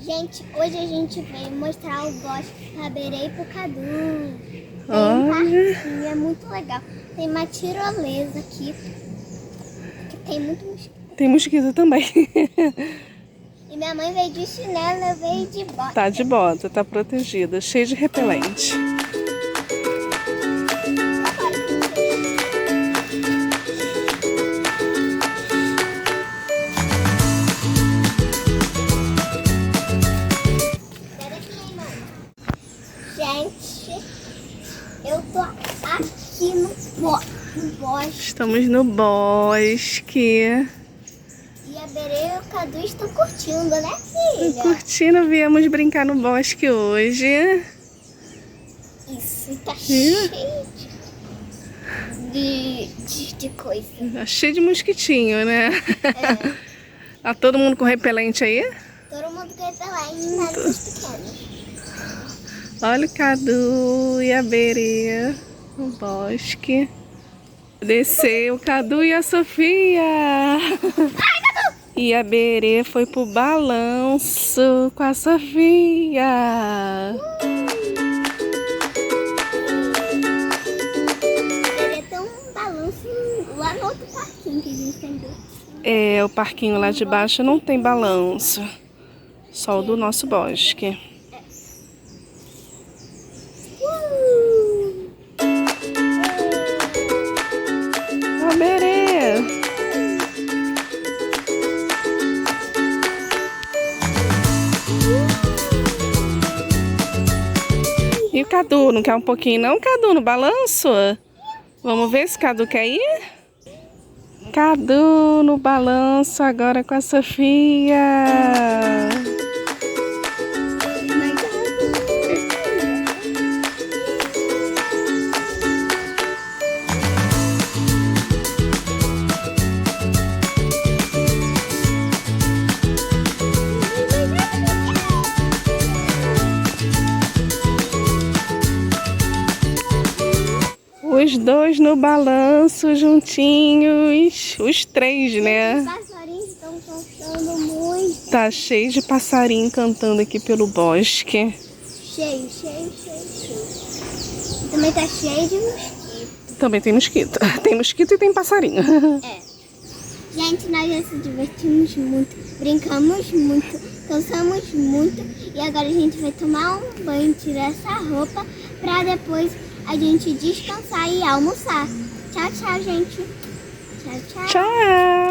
Gente, hoje a gente veio mostrar o bosque pra Berê e pro Cadu. Tem um parquinho, é muito legal. Tem uma tirolesa aqui, que tem muito mosquito. Tem mosquito também. E minha mãe veio de chinelo, eu veio de bota. Tá de bota, tá protegida, cheio de repelente. Gente, eu tô aqui no bosque. Estamos no bosque. E a Berê e o Cadu estão curtindo, né, filha? Curtindo, viemos brincar no bosque hoje. Isso, tá cheio de coisa. Tá cheio de mosquitinho, né? É, Tá todo mundo com repelente aí? todo mundo quer pelar em narizes pequenos. Olha o Cadu e a Berê no bosque. Desceu o Cadu e a Sofia. E a Berê foi pro balanço com a Sofia. Berê tem um balanço lá no outro parquinho que a gente tem dois. É, o parquinho lá de baixo não tem balanço. Só o do nosso bosque. A Berê. E o Cadu, não quer um pouquinho não, Cadu, no balanço? Vamos ver se o Cadu quer ir? Cadu no balanço agora com a Sofia. Os dois no balanço juntinhos, os três, né? Os passarinhos estão cantando muito. Tá cheio de passarinho cantando aqui pelo bosque. Cheio. E também tá cheio de mosquito. Também tem mosquito. Tem mosquito e tem passarinho. É. Gente, nós já se divertimos muito, brincamos muito, cansamos muito. E agora a gente vai tomar um banho, tirar essa roupa pra depois a gente descansar e almoçar. Tchau, gente. Tchau. Tchau!